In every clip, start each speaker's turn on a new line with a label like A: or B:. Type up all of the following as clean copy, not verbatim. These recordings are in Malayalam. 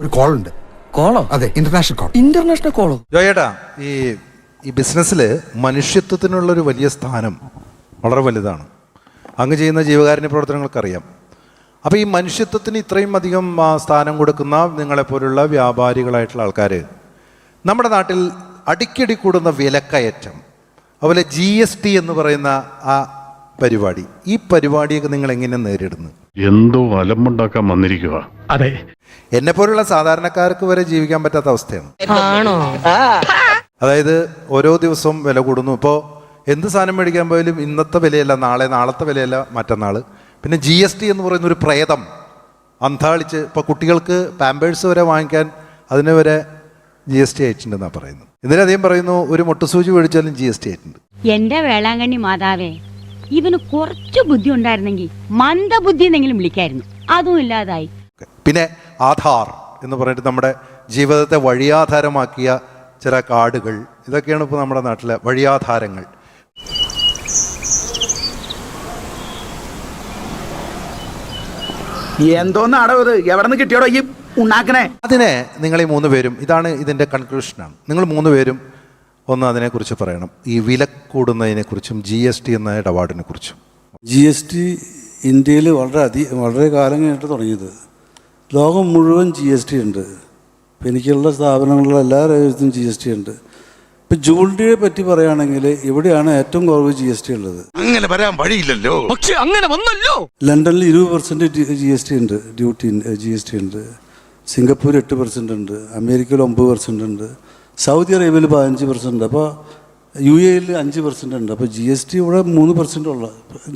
A: ഒരു കോൾ ഉണ്ട്.
B: കോളോ?
A: അതെ, ഇന്റർനാഷണൽ കോൾ.
B: ഇന്റർനാഷണൽ കോളോ?
C: ജോയേട്ടാ, ഈ ബിസിനസ്സിൽ മനുഷ്യത്വത്തിനുള്ളൊരു വലിയ സ്ഥാനം വളരെ വലുതാണ്. അങ്ങ് ചെയ്യുന്ന ജീവകാരുണ്യ പ്രവർത്തനങ്ങൾക്കറിയാം. അപ്പോൾ ഈ മനുഷ്യത്വത്തിന് ഇത്രയും അധികം സ്ഥാനം കൊടുക്കുന്ന നിങ്ങളെപ്പോലുള്ള വ്യാപാരികളായിട്ടുള്ള ആൾക്കാർ നമ്മുടെ നാട്ടിൽ അടിക്കടി കൂടുന്ന വിലക്കയറ്റം, അതുപോലെ GST എന്ന് പറയുന്ന ആ പരിപാടി, ഈ പരിപാടിയൊക്കെ നിങ്ങൾ എങ്ങനെ നേരിടുന്നു?
D: എന്തോ അലമ്പുണ്ടാക്കാൻ വന്നിരിക്കുക.
E: അതെ,
C: എന്നെപ്പോലുള്ള സാധാരണക്കാർക്ക് വരെ ജീവിക്കാൻ പറ്റാത്ത അവസ്ഥയാണ്. അതായത് ഓരോ ദിവസവും വില കൂടുന്നു. ഇപ്പോൾ എന്ത് സാധനം മേടിക്കാൻ പോയാലും ഇന്നത്തെ വിലയല്ല നാളെ, നാളത്തെ വിലയല്ല മറ്റന്നാൾ. പിന്നെ GST എന്ന് പറയുന്ന ഒരു പ്രേതം അന്താളിച്ച് ഇപ്പോൾ കുട്ടികൾക്ക് പാമ്പേഴ്സ് വരെ വാങ്ങിക്കാൻ അതിന് വരെ GST ആയിട്ടുണ്ടെന്നാണ് പറയുന്നത്. ഇതിലധികം പറയുന്നു ഒരു മുട്ടുസൂചി മേടിച്ചാലും GST ആയിട്ടുണ്ട്.
F: എന്റെ വേളാങ്കണ്ണി മാതാവേ, ഇവന് കുറച്ചു ബുദ്ധി ഉണ്ടായിരുന്നെങ്കിൽ മന്ദബുദ്ധി എന്നെങ്കിലും വിളിക്കായിരുന്നു. അതും ഇല്ലാതായി.
C: പിന്നെ ആധാർ എന്ന് പറഞ്ഞിട്ട് നമ്മുടെ ജീവിതത്തെ വഴിയാധാരമാക്കിയ ചില കാർഡുകൾ, ഇതൊക്കെയാണ് ഇപ്പോൾ നമ്മുടെ നാട്ടിലെ വഴിയാധാരങ്ങൾ.
E: എന്തോന്നാടോ ഇത്? എവിടെ നിന്ന് കിട്ടിയോടോ ഈ ഉണ്ടാക്കണേ?
C: അതിനെ നിങ്ങൾ ഈ 3 പേരും, ഇതാണ് ഇതിൻ്റെ കൺക്ലൂഷനാണ്, നിങ്ങൾ 3 പേരും ഒന്ന് അതിനെക്കുറിച്ച് പറയണം. ഈ വില കൂടുന്നതിനെക്കുറിച്ചും GST എന്ന ഇടപാടിനെ കുറിച്ചും.
G: GST ഇന്ത്യയിൽ വളരെ കാലം കഴിഞ്ഞിട്ട് തുടങ്ങിയത്. ലോകം മുഴുവൻ GST ഉണ്ട്. ഇപ്പം എനിക്കുള്ള സ്ഥാപനങ്ങളിലെ എല്ലാ രാജ്യത്തും GST ഉണ്ട്. ഇപ്പം ജൂവലറിയെ പറ്റി പറയുകയാണെങ്കിൽ ഇവിടെയാണ് ഏറ്റവും കുറവ് GST ഉള്ളത്.
D: അങ്ങനെ വരാൻ വഴിയില്ലല്ലോ.
B: പക്ഷെ അങ്ങനെ വന്നല്ലോ.
G: ലണ്ടനിൽ 20% GST ഉണ്ട്, ഡ്യൂട്ടി GST ഉണ്ട്. സിംഗപ്പൂർ 8% ഉണ്ട്. അമേരിക്കയിൽ 9% ഉണ്ട്. സൗദി അറേബ്യയിൽ 15% ഉണ്ട്. അപ്പോൾ UAE 5% ഉണ്ട്. അപ്പോൾ GST ഇവിടെ 3% ഉള്ള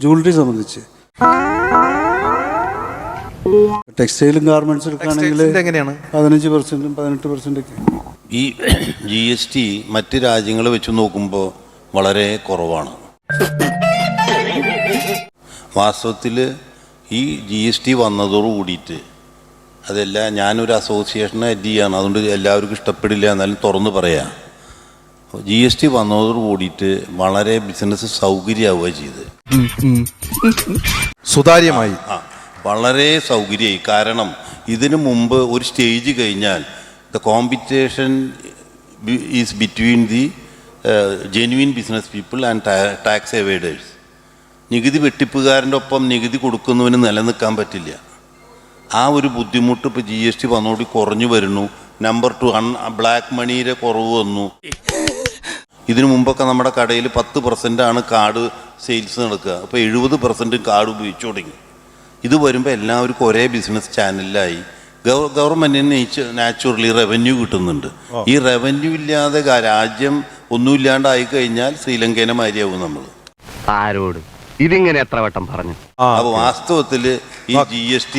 G: ജൂവലറി സംബന്ധിച്ച്. ടെക്സ്റ്റൈലും ഗാർമെന്റ്സ് എടുക്കുകയാണെങ്കിൽ
C: എങ്ങനെയാണ്?
G: 15%, 18% ഒക്കെ.
H: ഈ GST മറ്റ് രാജ്യങ്ങൾ വെച്ച് നോക്കുമ്പോൾ വളരെ കുറവാണ്. വാസ്തവത്തിൽ ഈ GST വന്നതോടു കൂടിയിട്ട് അതെല്ലാം, ഞാനൊരു അസോസിയേഷനെ ഹെഡ് ചെയ്യാണ്, അതുകൊണ്ട് എല്ലാവർക്കും ഇഷ്ടപ്പെടില്ല, എന്നാലും തുറന്ന് പറയാം. GST വന്നതോടു കൂടിയിട്ട് വളരെ ബിസിനസ് സൗകര്യമാവുക ചെയ്ത്,
C: സുതാര്യമായി
H: വളരെ സൗകര്യമായി. കാരണം ഇതിനു മുമ്പ് ഒരു സ്റ്റേജ് കഴിഞ്ഞാൽ the competition is between the genuine business people and tax evaders. നികുതി വെട്ടിപ്പുകാരൻ്റെ ഒപ്പം നികുതി കൊടുക്കുന്നവന് നിലനിൽക്കാൻ പറ്റില്ല. ആ ഒരു ബുദ്ധിമുട്ട് ഇപ്പോൾ GST വന്നോടി കുറഞ്ഞു വരുന്നു. നമ്പർ 2, ബ്ലാക്ക് മണിയുടെ കുറവ് വന്നു. ഇതിനു മുമ്പൊക്കെ നമ്മുടെ കടയിൽ 10% കാർഡ് സെയിൽസ് നടക്കുക, അപ്പോൾ 70% കാർഡ് ഉപയോഗിച്ചു തുടങ്ങി. ഇത് വരുമ്പോൾ എല്ലാവർക്കും ഒരേ ബിസിനസ് ചാനലിലായി. ഗവൺമെൻറ്റിന് നാച്ചുറലി റവന്യൂ കിട്ടുന്നുണ്ട്. ഈ റവന്യൂ ഇല്ലാതെ രാജ്യം ഒന്നുമില്ലാണ്ടായി കഴിഞ്ഞാൽ ശ്രീലങ്കേനെ മാതിരിയാവും നമ്മൾ.
E: ആരോട് ഇതിങ്ങനെ എത്ര വട്ടം പറഞ്ഞു?
H: അപ്പോൾ വാസ്തവത്തിൽ ഈ GST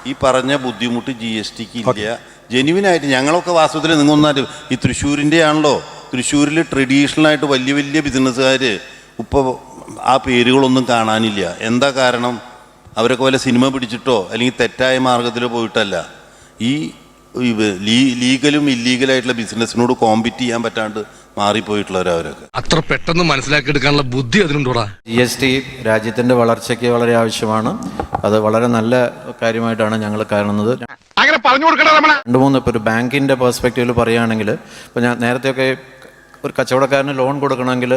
H: ഈ പറഞ്ഞ ബുദ്ധിമുട്ട് GSTക്ക് ഇല്ല. ജെന്യുവിനായിട്ട് ഞങ്ങളൊക്കെ വാസ്തവത്തിൽ നിങ്ങൊന്നാലും ഈ തൃശ്ശൂരിൻ്റെ ആണല്ലോ, തൃശ്ശൂരിൽ ട്രഡീഷണലായിട്ട് വലിയ വലിയ ബിസിനസ്സുകാർ ഇപ്പോൾ ആ പേരുകളൊന്നും കാണാനില്ല. എന്താ കാരണം? അവരൊക്കെ വല്ല സിനിമ പിടിച്ചിട്ടോ അല്ലെങ്കിൽ തെറ്റായ മാർഗത്തിലോ പോയിട്ടല്ല. ഈ ലീഗലും ഇല്ലീഗലായിട്ടുള്ള ബിസിനസ്സിനോട് കോമ്പീറ്റ് ചെയ്യാൻ പറ്റാണ്ട് മാറിപ്പോയിട്ടുള്ളവരവരൊക്കെ.
D: അത്ര പെട്ടെന്ന് മനസ്സിലാക്കിയെടുക്കാനുള്ള ബുദ്ധി അതിനുണ്ടോടാ?
I: GST രാജ്യത്തിൻ്റെ വളർച്ചയ്ക്ക് വളരെ ആവശ്യമാണ്. അത് വളരെ നല്ല കാര്യമായിട്ടാണ് ഞങ്ങൾ കാണുന്നത്.
D: അങ്ങനെ പറഞ്ഞു കൊടുക്കണ
I: 2-3 ഇപ്പോൾ ഒരു ബാങ്കിൻ്റെ പെർസ്പെക്റ്റീവിൽ പറയുകയാണെങ്കിൽ, ഇപ്പോൾ ഞാൻ നേരത്തെയൊക്കെ ഒരു കച്ചവടക്കാരന് ലോൺ കൊടുക്കണമെങ്കിൽ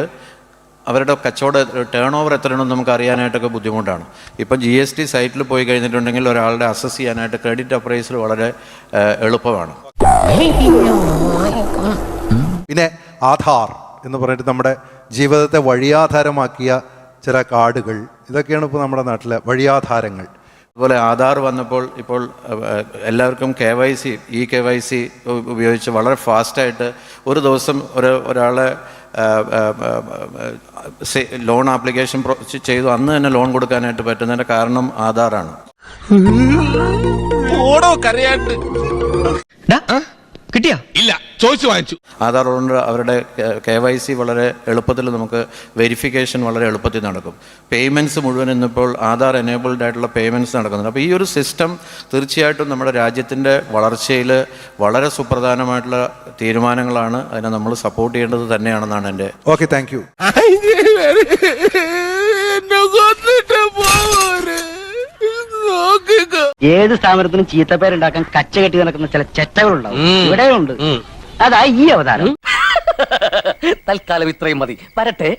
I: അവരുടെ കച്ചവട ടേൺ ഓവർ എത്രയാണെന്ന് നമുക്ക് അറിയാനായിട്ടൊക്കെ ബുദ്ധിമുട്ടാണ്. ഇപ്പം GST സൈറ്റിൽ പോയി കഴിഞ്ഞിട്ടുണ്ടെങ്കിൽ ഒരാളുടെ അസസ് ചെയ്യാനായിട്ട് ക്രെഡിറ്റ് അപ്രൈസൽ വളരെ എളുപ്പമാണ്.
C: പിന്നെ ആധാർ എന്ന് പറഞ്ഞിട്ട് നമ്മുടെ ജീവിതത്തെ വഴിയാധാരമാക്കിയ ചില കാർഡുകൾ, ഇതൊക്കെയാണ് ഇപ്പോൾ നമ്മുടെ നാട്ടിലെ വഴിയാധാരങ്ങൾ.
I: അതുപോലെ ആധാർ വന്നപ്പോൾ ഇപ്പോൾ എല്ലാവർക്കും KYC ഉപയോഗിച്ച് വളരെ ഫാസ്റ്റായിട്ട് ഒരു ദിവസം ഒരാളെ ലോൺ ആപ്ലിക്കേഷൻ ചെയ്തു അന്ന് തന്നെ ലോൺ കൊടുക്കാനായിട്ട് പറ്റുന്നതിൻ്റെ കാരണം ആധാറാണ്.
B: കിട്ടിയാ?
D: ഇല്ല, ചോദിച്ചു വാങ്ങിച്ചു.
I: ആധാർ കൊണ്ട് അവരുടെ KYC വളരെ എളുപ്പത്തിൽ നമുക്ക് വെരിഫിക്കേഷൻ വളരെ എളുപ്പത്തിൽ നടക്കും. പേയ്മെൻറ്റ്സ് മുഴുവൻ ഇന്നിപ്പോൾ ആധാർ എനേബിൾഡ് ആയിട്ടുള്ള പേയ്മെൻറ്റ്സ് നടക്കുന്നുണ്ട്. അപ്പോൾ ഈ ഒരു സിസ്റ്റം തീർച്ചയായിട്ടും നമ്മുടെ രാജ്യത്തിൻ്റെ വളർച്ചയിൽ വളരെ സുപ്രധാനമായിട്ടുള്ള തീരുമാനങ്ങളാണ്. അതിനെ നമ്മൾ സപ്പോർട്ട് ചെയ്യേണ്ടത് തന്നെയാണെന്നാണ് എൻ്റെ.
C: Okay, thank you.
A: ഏത് സ്ഥാപനത്തിനും ചീത്തപ്പേരുണ്ടാക്കാൻ കച്ച കെട്ടി നടക്കുന്ന ചില ചെറ്റകളുണ്ടാവും ഇവിടെ ഉണ്ട് അതാ ഈ അവതാരം.
B: തൽക്കാലം ഇത്രയും മതി. വരട്ടെ.